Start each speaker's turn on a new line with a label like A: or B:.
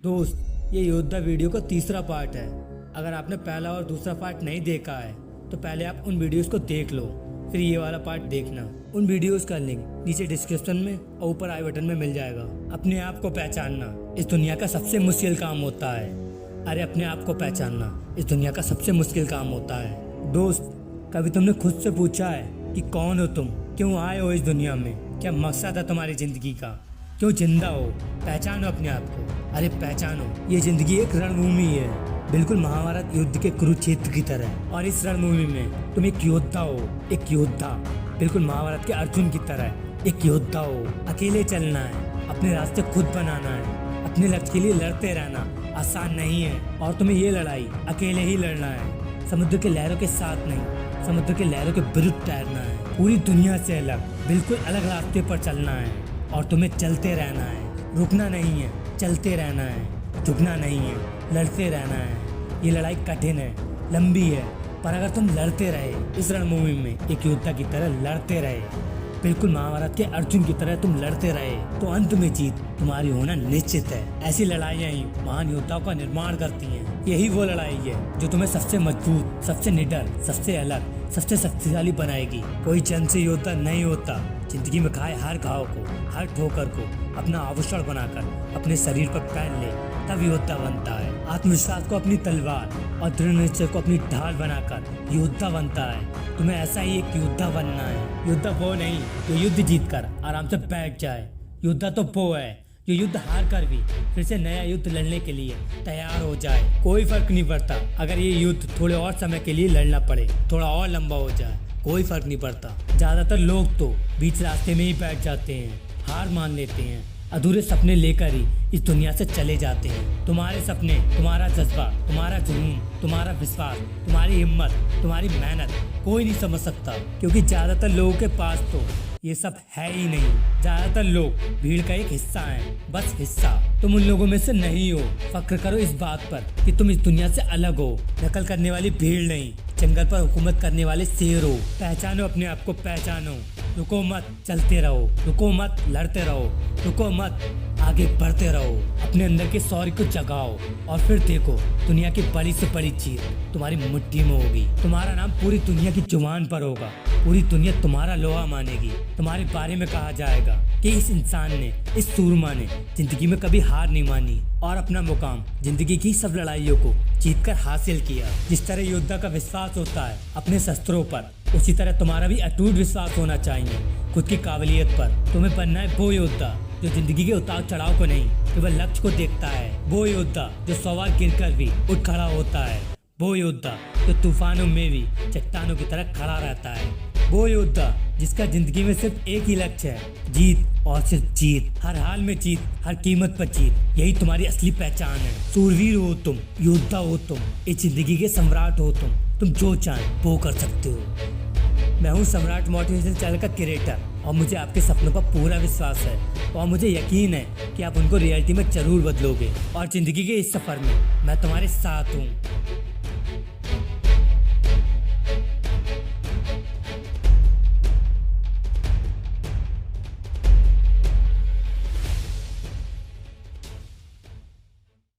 A: दोस्त, ये योद्धा वीडियो का तीसरा पार्ट है। अगर आपने पहला और दूसरा पार्ट नहीं देखा है तो पहले आप उन वीडियोस को देख लो, फिर ये वाला पार्ट देखना। उन वीडियोस का लिंक नीचे डिस्क्रिप्शन में और ऊपर आई बटन में मिल जाएगा। अपने आप को पहचानना इस दुनिया का सबसे मुश्किल काम होता है। अरे अपने आप को पहचानना इस दुनिया का सबसे मुश्किल काम होता है। दोस्त, कभी तुमने खुद से पूछा है कि कौन हो तुम, क्यों आए हो इस दुनिया में, क्या मकसद है तुम्हारी जिंदगी का, क्यों जिंदा हो? पहचानो अपने आप को। अरे पहचानो, ये जिंदगी एक रणभूमि है, बिल्कुल महाभारत युद्ध के कुरुक्षेत्र की तरह। और इस रणभूमि में तुम एक योद्धा हो, एक योद्धा, बिल्कुल महाभारत के अर्जुन की तरह एक योद्धा हो। अकेले चलना है, अपने रास्ते खुद बनाना है, अपने लक्ष्य के लिए लड़ते रहना आसान नहीं है। और तुम्हें ये लड़ाई अकेले ही लड़ना है, समुद्र के लहरों के साथ नहीं, समुद्र के लहरों के विरुद्ध तैरना है। पूरी दुनिया से अलग, बिल्कुल अलग रास्ते पर चलना है और तुम्हें चलते रहना है, रुकना नहीं है, चलते रहना है, झुकना नहीं है, लड़ते रहना है। ये लड़ाई कठिन है, लंबी है, पर अगर तुम लड़ते रहे इस रणभूमि में एक योद्धा की तरह लड़ते रहे, बिल्कुल महाभारत के अर्जुन की तरह तुम लड़ते रहे, तो अंत में जीत तुम्हारी होना निश्चित है। ऐसी लड़ाइयाँ ही महान योद्धाओं का निर्माण करती हैं। यही वो लड़ाई है जो तुम्हें सबसे मजबूत, सबसे निडर, सबसे अलग, सबसे शक्तिशाली बनाएगी। कोई जन्म से योद्धा नहीं होता, जिंदगी में खाए हर घाव को, हर ठोकर को अपना आभूषण बनाकर अपने शरीर पर पहन ले, तब योद्धा बनता है। आत्मविश्वास को अपनी तलवार और दृढ़ निश्चय को अपनी ढाल बनाकर योद्धा बनता है। तुम्हें ऐसा ही एक योद्धा बनना है। योद्धा वो नहीं जो युद्ध जीतकर आराम से बैठ जाए, योद्धा तो वो है जो युद्ध हार कर भी फिर से नया युद्ध लड़ने के लिए तैयार हो जाए। कोई फर्क नहीं पड़ता अगर ये युद्ध थोड़े और समय के लिए लड़ना पड़े, थोड़ा और लंबा हो जाए, कोई फर्क नहीं पड़ता। ज्यादातर लोग तो बीच रास्ते में ही बैठ जाते हैं, हार मान लेते हैं, अधूरे सपने लेकर ही इस दुनिया से चले जाते हैं। तुम्हारे सपने, तुम्हारा जज्बा, तुम्हारा जुनून, तुम्हारा विश्वास, तुम्हारी हिम्मत, तुम्हारी मेहनत कोई नहीं समझ सकता, क्योंकि ज्यादातर लोगों के पास तो ये सब है ही नहीं। ज्यादातर लोग भीड़ का एक हिस्सा हैं, बस हिस्सा। तुम उन लोगों में से नहीं हो। फक्र करो इस बात पर कि तुम इस दुनिया से अलग हो, नकल करने वाली भीड़ नहीं, जंगल पर हुकूमत करने वाले शेर हो। पहचानो अपने आप को, पहचानो। रुको मत, चलते रहो, रुको मत, लड़ते रहो, रुको मत, आगे बढ़ते रहो। अपने अंदर के शौर्य को जगाओ और फिर देखो दुनिया की बड़ी से बड़ी चीज तुम्हारी मुट्ठी में होगी। तुम्हारा नाम पूरी दुनिया की जुबान पर होगा, पूरी दुनिया तुम्हारा लोहा मानेगी। तुम्हारे बारे में कहा जाएगा कि इस इंसान ने, इस सूरमा ने जिंदगी में कभी हार नहीं मानी और अपना मुकाम जिंदगी की सब लड़ाइयों को जीतकर हासिल किया। जिस तरह योद्धा का विश्वास होता है अपने शस्त्रों पर, उसी तरह तुम्हारा भी अटूट विश्वास होना चाहिए खुद की काबिलियत पर। तुम्हें बनना है वो योद्धा जो जिंदगी के उतार चढ़ाव को नहीं, केवल लक्ष्य को देखता है। वो योद्धा जो 100 बार गिरकर भी उठ खड़ा होता है। वो योद्धा जो तूफानों में भी चट्टानों की तरह खड़ा रहता है। वो योद्धा जिसका जिंदगी में सिर्फ एक ही लक्ष्य है, जीत और सिर्फ जीत, हर हाल में जीत, हर कीमत पर जीत। यही तुम्हारी असली पहचान है। सूरवीर हो तुम, योद्धा हो तुम, इस जिंदगी के सम्राट हो तुम जो चाहे वो कर सकते हो। मैं हूँ सम्राट मोटिवेशन चैनल का क्रिएटर और मुझे आपके सपनों पर पूरा विश्वास है और मुझे यकीन है कि आप उनको रियलिटी में जरूर बदलोगे और जिंदगी के इस सफर में मैं तुम्हारे साथ हूँ।